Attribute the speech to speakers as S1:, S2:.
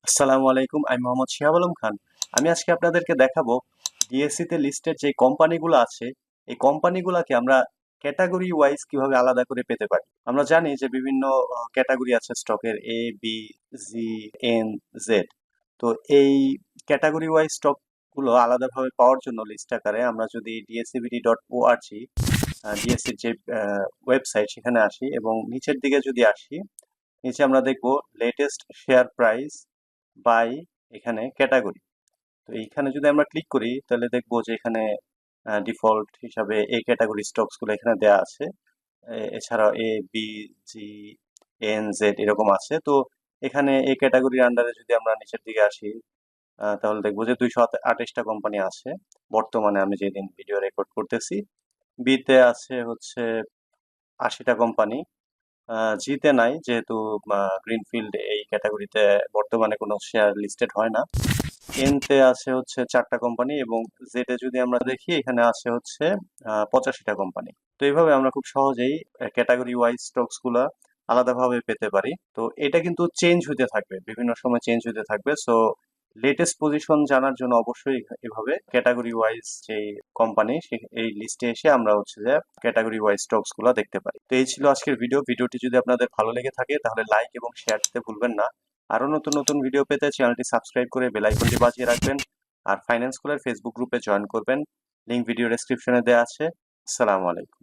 S1: আসসালামু আলাইকুম, আমি মোহাম্মদ শিহাব আলম খান। আমি আজকে আপনাদেরকে দেখাবো ডিএসসি তে লিস্টেড যে কোম্পানিগুলো আছে, এই কোম্পানিগুলোকে আমরা ক্যাটাগরি ওয়াইজ কিভাবে আলাদা করে পেতে পারি। আমরা জানি যে বিভিন্ন ক্যাটাগরি আছে স্টকের, A B G N Z. তো এই ক্যাটাগরি ওয়াইজ স্টক গুলো আলাদাভাবে পাওয়ার জন্য লিস্ট আকারে আমরা যদি DSEBD.org, ডিএসসির যে ওয়েবসাইট, সেখানে আসি এবং নিচের দিকে যদি আসি, নিচে আমরা দেখবো লেটেস্ট শেয়ার প্রাইস বাই এখানে ক্যাটাগরি। তো এইখানে যদি আমরা ক্লিক করি তাহলে দেখবো যে এখানে ডিফল্ট হিসাবে এই ক্যাটাগরি স্টকস গুলো এখানে দেয়া আছে। এছাড়াও A B G N Z এরকম আছে। তো এখানে এই ক্যাটাগরির আন্ডারে যদি আমরা নিচের দিকে আসি, তাহলে দেখবো যে 228টা কোম্পানি আছে বর্তমানে, আমি যেদিন ভিডিও রেকর্ড করতেছি। বিতে আছে হচ্ছে 80টা কোম্পানি, জিতে নাই, যেহেতু গ্রিনফিল্ড এই ক্যাটাগরিতে বর্তমানে কোনো শেয়ার লিস্টেড হয় না। এনতে আছে হচ্ছে 4টা কোম্পানি এবং জেডে যদি আমরা দেখি এখানে আছে হচ্ছে 85টা কোম্পানি। তো এইভাবে আমরা খুব সহজেই ক্যাটাগরি ওয়াইজ স্টকস গুলা আলাদাভাবে পেতে পারি। তো এটা কিন্তু চেঞ্জ হতে থাকবে, বিভিন্ন সময় চেঞ্জ হতে থাকবে। সো লেটেস্ট পজিশন জানার জন্য অবশ্যই এভাবে ক্যাটাগরি ওয়াইজ যে কোম্পানি, এই লিস্টে এসে আমরা হচ্ছে যে ক্যাটাগরি ওয়াইজ স্টকস গুলা দেখতে পারি। তো এই ছিল আজকের ভিডিওটি যদি আপনাদের ভালো লেগে থাকে তাহলে লাইক এবং শেয়ার দিতে ভুলবেন না। আরো নতুন নতুন ভিডিও পেতে চ্যানেলটি সাবস্ক্রাইব করে বেল আইকনটি বাজিয়ে রাখবেন। আর ফাইন্যান্স স্কুলের ফেসবুক গ্রুপে জয়েন করবেন, লিংক ভিডিও ডেসক্রিপশনে দেওয়া আছে। আসসালামু আলাইকুম।